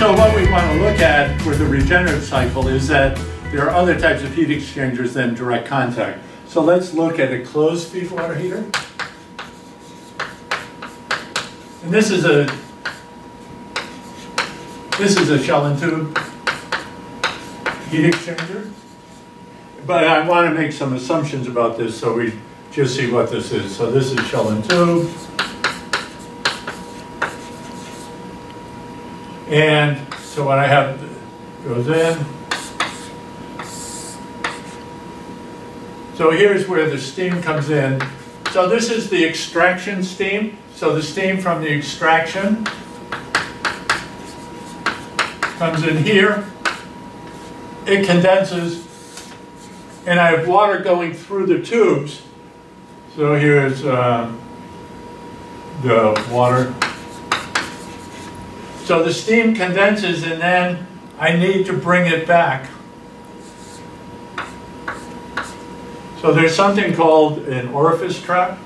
So what we want to look at for the regenerative cycle is that there are other types of heat exchangers than direct contact. So let's look at a closed feed water heater. And this is a shell and tube heat exchanger. But I want to make some assumptions about this so we just see what this is. So this is shell and tube. And so what I have goes in. So here's where the steam comes in. So this is the extraction steam. So the steam from the extraction comes in here. It condenses, and I have water going through the tubes. So here's the water. So the steam condenses, and then I need to bring it back. So there's something called an orifice trap.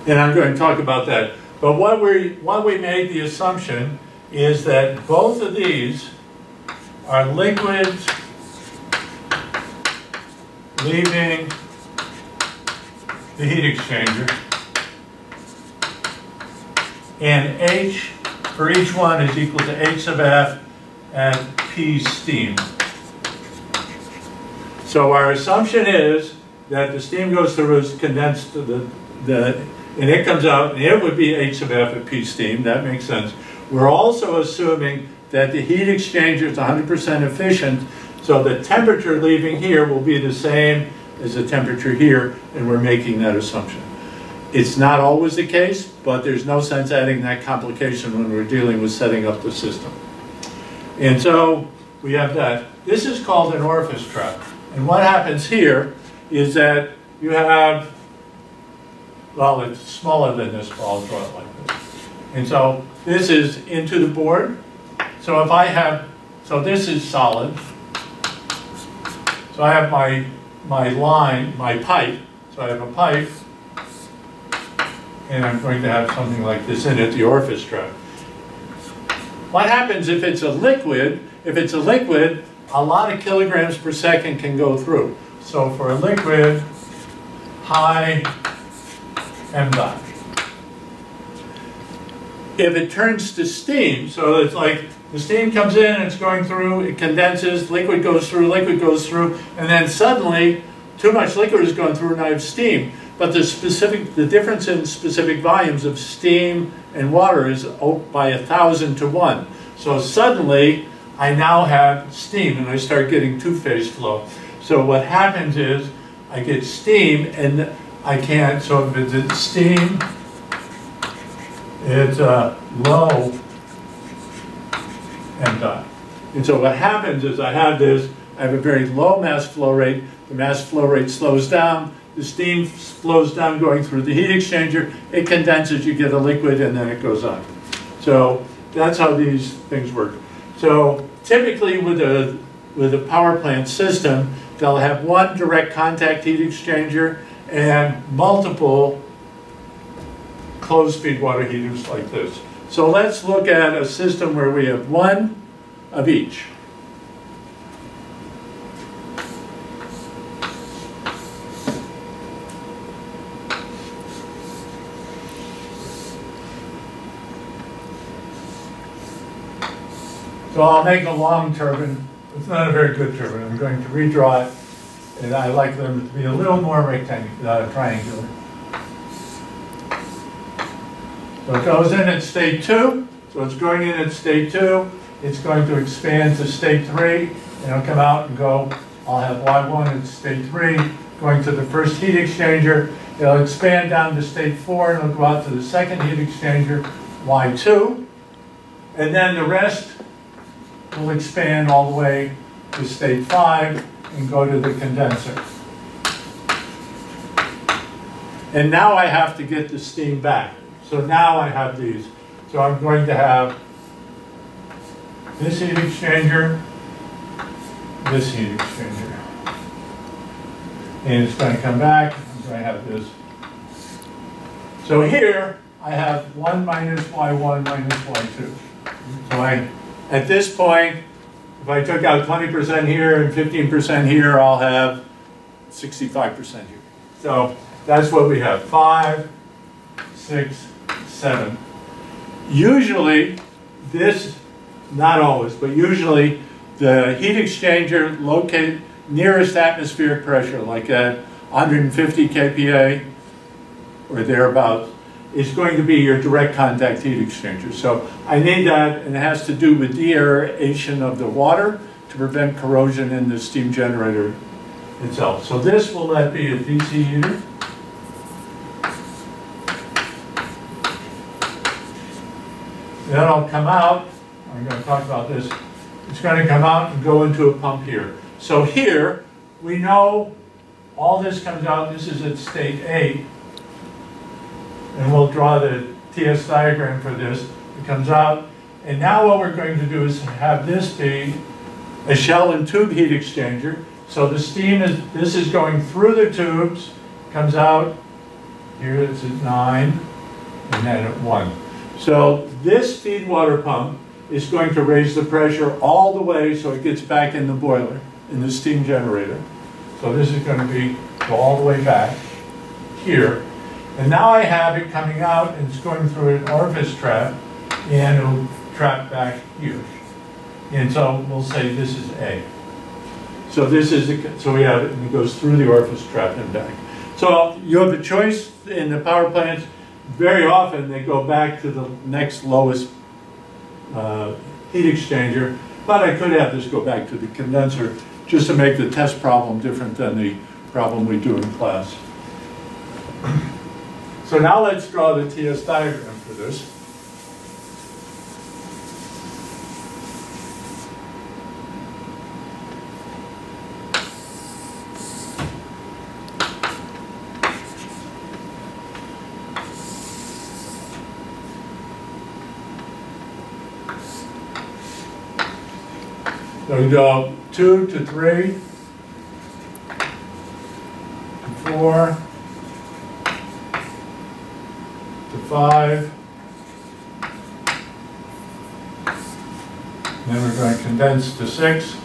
And I'm going to talk about that. But what we made the assumption is that both of these are liquids leaving the heat exchanger, and H for each one is equal to H sub F at P steam. So our assumption is that the steam goes through, is condensed to and it comes out, and it would be H sub F at P steam. That makes sense. We're also assuming that the heat exchanger is 100% efficient, so the temperature leaving here will be the same as the temperature here, and we're making that assumption. It's not always the case, but there's no sense adding that complication when we're dealing with setting up the system. And so we have that. This is called an orifice trap. And what happens here is that you have, well, it's smaller than this, but I'll draw it like this. And so this is into the board. So if I have, so this is solid. So I have my line, my pipe. So I have a pipe, and I'm going to have something like this in it, the orifice trap. What happens if it's a liquid? If it's a liquid, a lot of kilograms per second can go through. So for a liquid, high m dot. If it turns to steam, so it's like the steam comes in, it's going through, it condenses, liquid goes through, and then suddenly too much liquid is going through and I have steam. But the difference in specific volumes of steam and water is by 1,000 to 1. So suddenly I now have steam and I start getting two-phase flow. So what happens is I get steam and I can't, so if it's steam, it's low m dot. And so what happens is I have a very low mass flow rate. The mass flow rate slows down. The steam flows down going through the heat exchanger. It condenses, you get a liquid, and then it goes on. So that's how these things work. So typically with a power plant system, they'll have one direct contact heat exchanger and multiple closed feed water heaters like this. So let's look at a system where we have one of each. So I'll make a long turbine. It's not a very good turbine. I'm going to redraw it, and I like them to be a little more triangular. So it goes in at state 2. So it's going in at state 2. It's going to expand to state 3, and it'll come out and go. I'll have Y1 at state 3, going to the first heat exchanger. It'll expand down to state 4, and it'll go out to the second heat exchanger, Y2. And then the rest will expand all the way to state 5 and go to the condenser. And now I have to get the steam back. So now I have these. So I'm going to have this heat exchanger, this heat exchanger. And it's going to come back. I'm I have this. So here, I have 1 minus y1 minus y2. So at this point, if I took out 20% here and 15% here, I'll have 65% here. So that's what we have, 5, 6, 7. Usually, this, not always, but usually the heat exchanger located nearest atmospheric pressure, like at 150 kPa or thereabouts, is going to be your direct contact heat exchanger. So I need that, and it has to do with deaeration of the water to prevent corrosion in the steam generator itself. So this will not be a DC heater. Then I'll come out, I'm going to talk about this, it's going to come out and go into a pump here. So here, we know all this comes out, this is at state 8, and we'll draw the TS diagram for this. It comes out, and now what we're going to do is have this be a shell and tube heat exchanger. So the steam is, this is going through the tubes, comes out, here it's at 9, and then at 1. So this feed water pump is going to raise the pressure all the way so it gets back in the boiler, in the steam generator. So this is going to go all the way back here. And now I have it coming out and it's going through an orifice trap, and it'll trap back here. And so we'll say this is A. So this is so we have it, and it goes through the orifice trap and back. So you have a choice in the power plants. Very often they go back to the next lowest heat exchanger, but I could have this go back to the condenser just to make the test problem different than the problem we do in class. So now let's draw the TS diagram for this. So we go 2 to 3 to 4 to 5. And then we're going to condense to 6.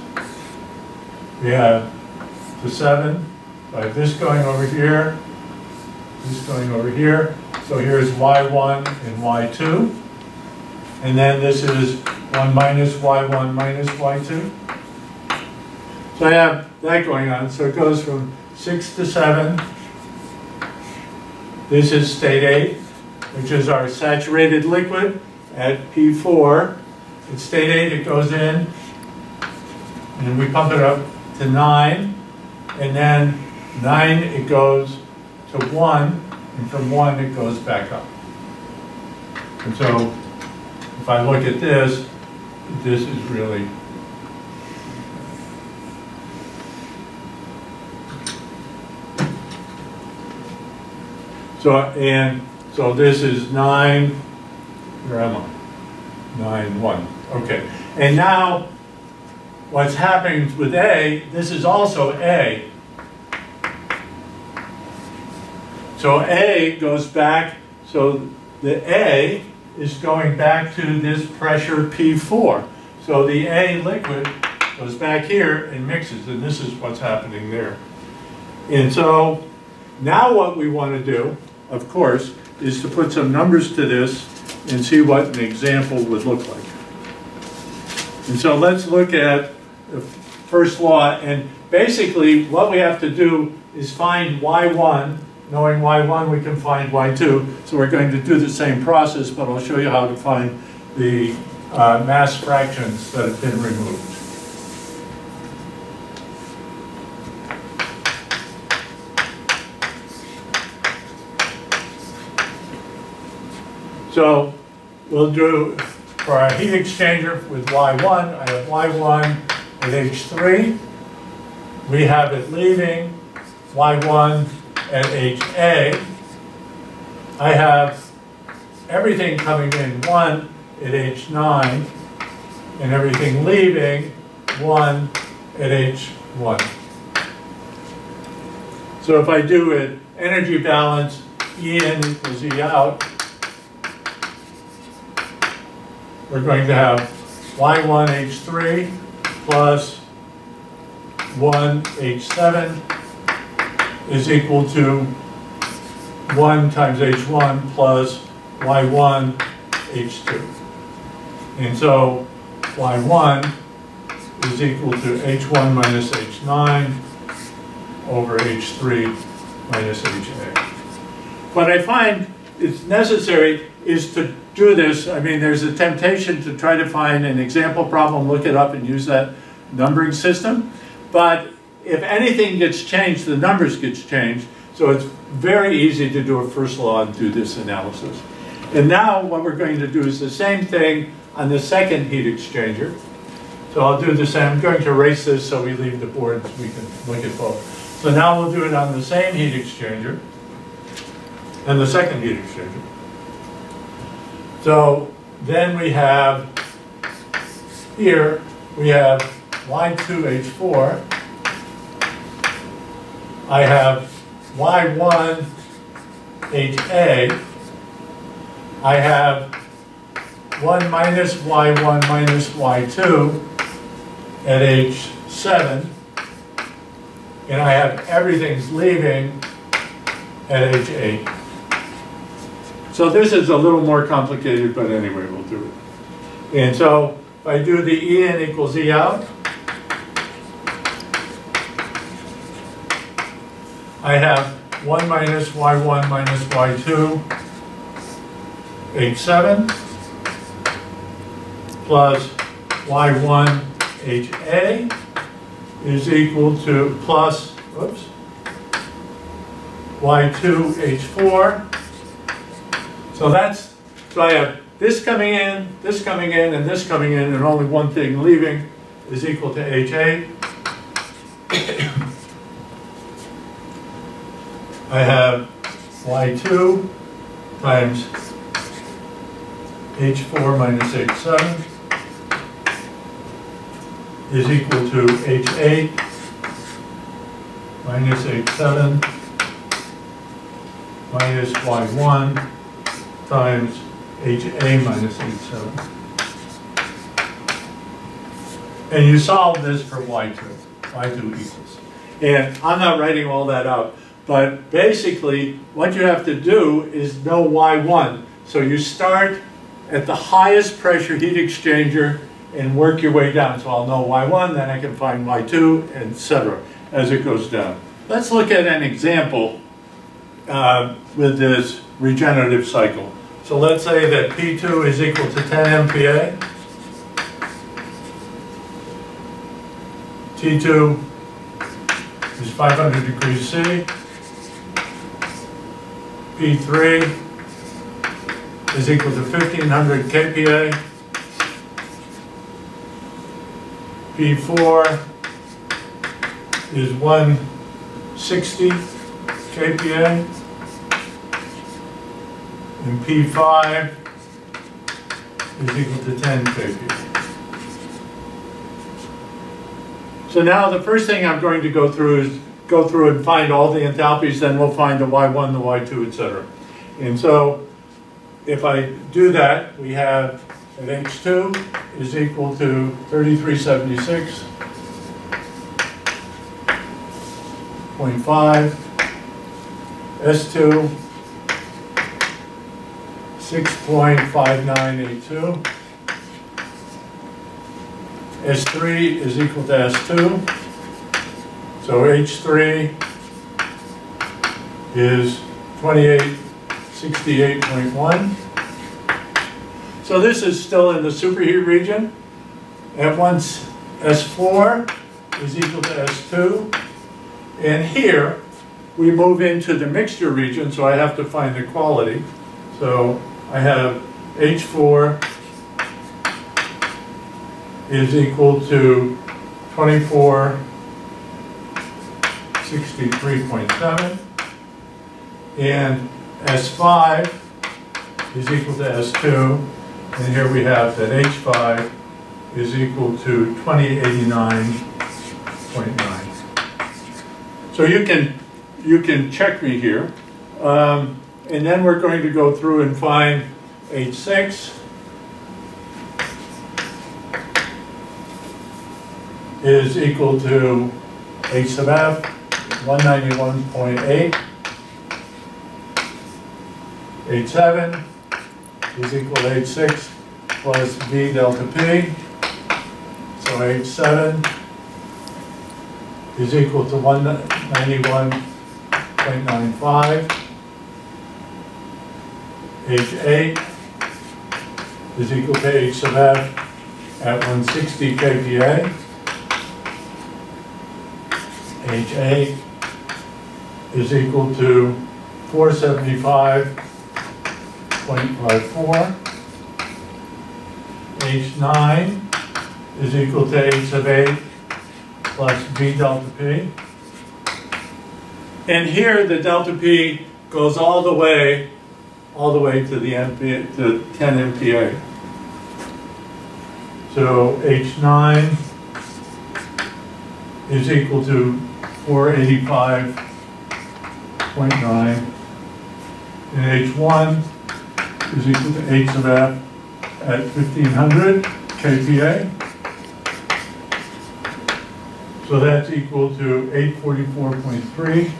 We have to 7. So I have this going over here, this going over here. So here's y1 and y2. And then this is 1 minus y1 minus y2. So I have that going on. So it goes from 6 to 7. This is state 8, which is our saturated liquid at P4. At state 8, it goes in, and we pump it up to 9. And then 9, it goes to 1. And from 1, it goes back up. And so if I look at this, this is really so this is 9, where am I? 9, 1. Okay. And now what's happening with A, this is also A. So A goes back, so the A is going back to this pressure P4. So the A liquid goes back here and mixes, and this is what's happening there. And so now what we want to do, of course, is to put some numbers to this and see what an example would look like. And so let's look at the first law, and basically what we have to do is find y1. Knowing y1, we can find y2. So we're going to do the same process, but I'll show you how to find the mass fractions that have been removed. So we'll do, for our heat exchanger with y1, I have y1 at H3. We have it leaving y1 at HA. I have everything coming in 1 at H9 and everything leaving 1 at H1. So if I do it energy balance E in equals E out, we're going to have Y1H3 plus 1H7 is equal to 1 times H1 plus Y1 H2. And so Y1 is equal to H1 minus H9 over H3 minus HA. What I find is necessary is to do this. I mean, there's a temptation to try to find an example problem, look it up, and use that numbering system. But if anything gets changed, the numbers gets changed. So it's very easy to do a first law and do this analysis. And now what we're going to do is the same thing on the second heat exchanger. So I'll do the same. I'm going to erase this so we leave the board so we can look at both. So now we'll do it on the same heat exchanger and the second heat exchanger. So then we have here, we have Y2H4. I have Y1HA. I have 1 minus Y1 minus Y2 at H7. And I have everything's leaving at H8. So this is a little more complicated, but anyway, we'll do it. And so if I do the E in equals E out, I have 1 minus Y1 minus Y2, H7, plus Y1 HA is equal to plus, whoops, Y2 H4. So I have this coming in, and this coming in, and only one thing leaving is equal to H8. I have Y2 times H4 minus H7 is equal to H8 minus H7 minus Y1 times HA minus H7. And you solve this for Y2 equals. And I'm not writing all that out, but basically what you have to do is know Y1. So you start at the highest pressure heat exchanger and work your way down. So I'll know Y1, then I can find Y2, etc. as it goes down. Let's look at an example with this regenerative cycle. So let's say that P2 is equal to 10 MPa. T2 is 500 degrees C. P3 is equal to 1500 kPa. P4 is 160 kPa. And P5 is equal to 10 kPa. So now the first thing I'm going to go through is go through and find all the enthalpies, then we'll find the Y1, the Y2, etc. And so if I do that, we have that H2 is equal to 3376.5, S2 6.5982, S3 is equal to S2, so H3 is 2868.1. So this is still in the superheat region. At once S4 is equal to S2. And here we move into the mixture region, so I have to find the quality. So I have H4 is equal to 2463.7. And S5 is equal to S2. And here we have that H5 is equal to 2089.9. So you can you can check me here. And then we're going to go through and find H6 is equal to H sub F, 191.8. H7 is equal to H6 plus V delta P. So H7 is equal to 191.95. H8 is equal to H sub F at 160 kPa. H8 is equal to 475.54. H9 is equal to H sub 8 plus V delta P. And here the delta P goes all the way to the MPa, to 10 MPa. So H9 is equal to 485.9, and H1 is equal to H sub F at 1500 kPa. So that's equal to 844.3.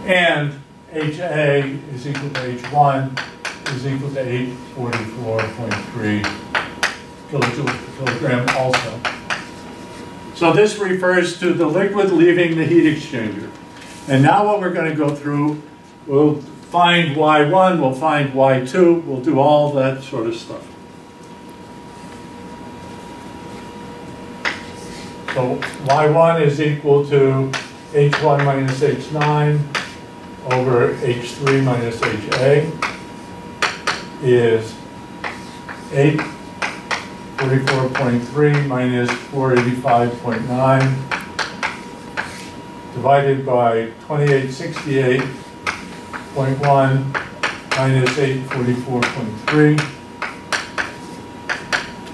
And HA is equal to H1 is equal to 844.3 kilojoules per kilogram also. So this refers to the liquid leaving the heat exchanger. And now what we're going to go through, we'll find Y1, we'll find Y2, we'll do all that sort of stuff. So Y1 is equal to H1 minus H9 over H3 minus HA is 844.3 minus 485.9 divided by 2868.1 minus 844.3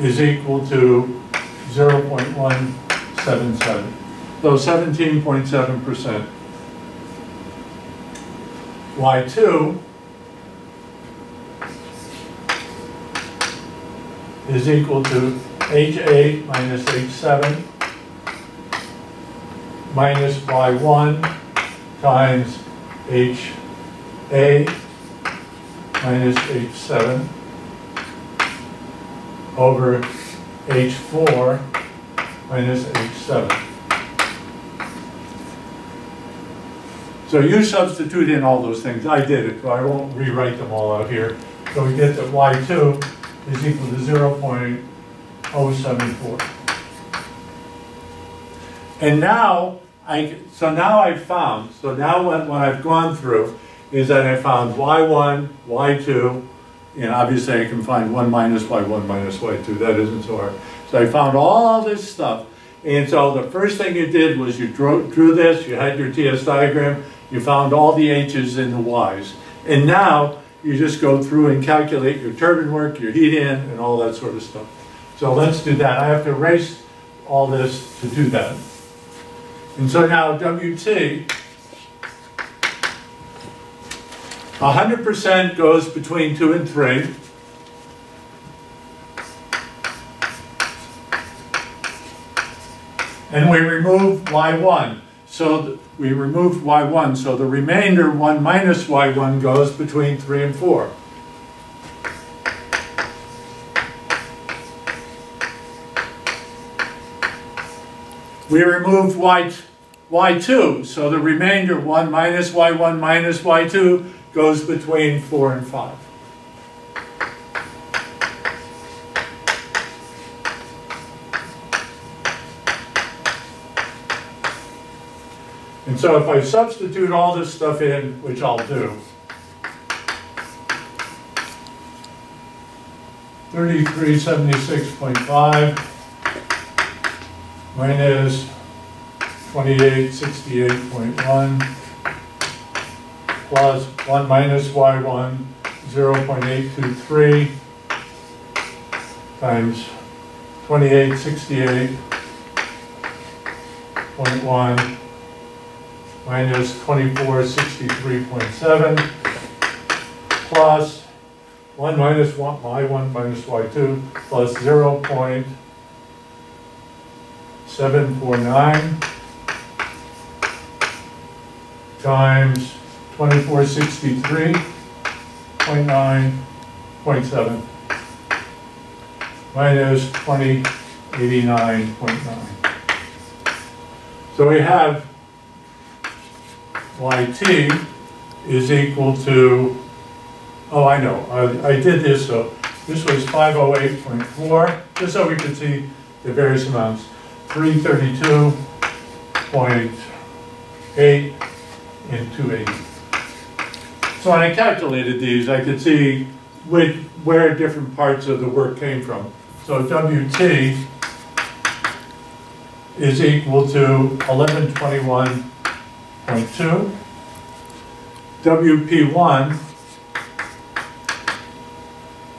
is equal to 0.177. So 17.7%. Y2 is equal to H8 minus H7 minus Y1 times HA minus H7 over H4 minus H7. So you substitute in all those things. I did it, but I won't rewrite them all out here. So we get that Y2 is equal to 0.074. And now, what I've gone through is that I found Y1, Y2, and obviously I can find 1 minus Y1 minus Y2. That isn't so hard. So I found all this stuff. And so the first thing you did was you drew this, you had your TS diagram, you found all the H's and the Y's. And now you just go through and calculate your turbine work, your heat in, and all that sort of stuff. So let's do that. I have to erase all this to do that. And so now WT, 100% goes between 2 and 3. And we remove Y1. So we removed Y1. So the remainder, 1 minus Y1, goes between 3 and 4. We removed Y2. So the remainder, 1 minus Y1 minus Y2, goes between 4 and 5. And so if I substitute all this stuff in, which I'll do, 3376.5 minus 2868.1 plus 1 minus Y1, 0.823 times 2868.1 minus 2463.7 plus 1 minus y1 minus y2 plus 0.749 times 2463.9.7 minus 2089.9. So we have yt is equal to, oh, I know, I did this, so this was 508.4, just so we could see the various amounts. 332.8 and 280. So when I calculated these, I could see where different parts of the work came from. So WT is equal to 1121.2. WP1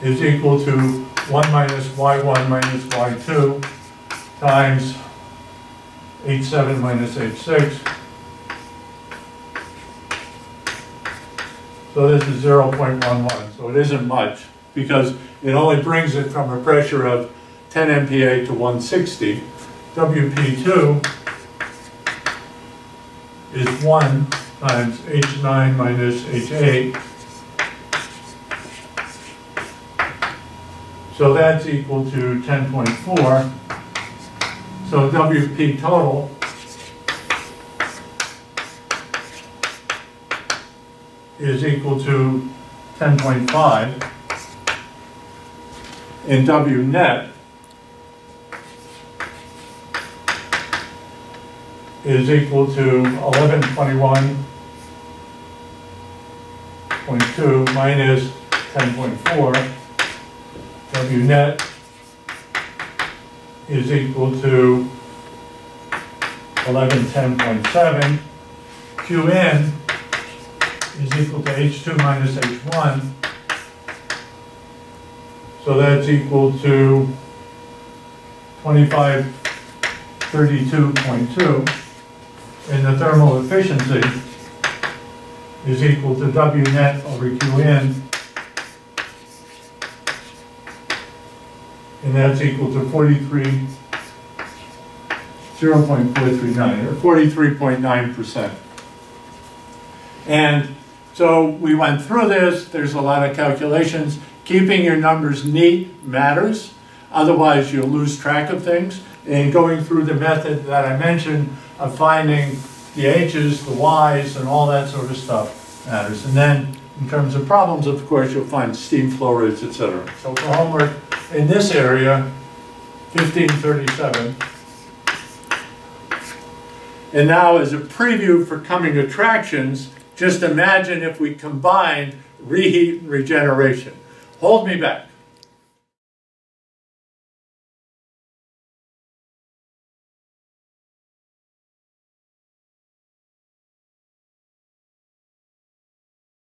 is equal to 1 minus y1 minus y2 times 87 minus 86. So this is 0.11, so it isn't much because it only brings it from a pressure of 10 MPa to 160. WP2 is 1 times H9 minus H8. So that's equal to 10.4. So WP total is equal to 10.5. And W net is equal to 1121.2 minus 10.4. W net is equal to 1110.7. Qn is equal to H2 minus H1. So that's equal to 2532.2. And the thermal efficiency is equal to W net over Qn. And that's equal to 0.439, or 43.9%. And so we went through this. There's a lot of calculations. Keeping your numbers neat matters. Otherwise, you'll lose track of things. And going through the method that I mentioned of finding the H's, the Y's, and all that sort of stuff matters. And then, in terms of problems, of course, you'll find steam flow rates, etc. So for homework in this area, 1537. And now, as a preview for coming attractions, just imagine if we combined reheat and regeneration. Hold me back.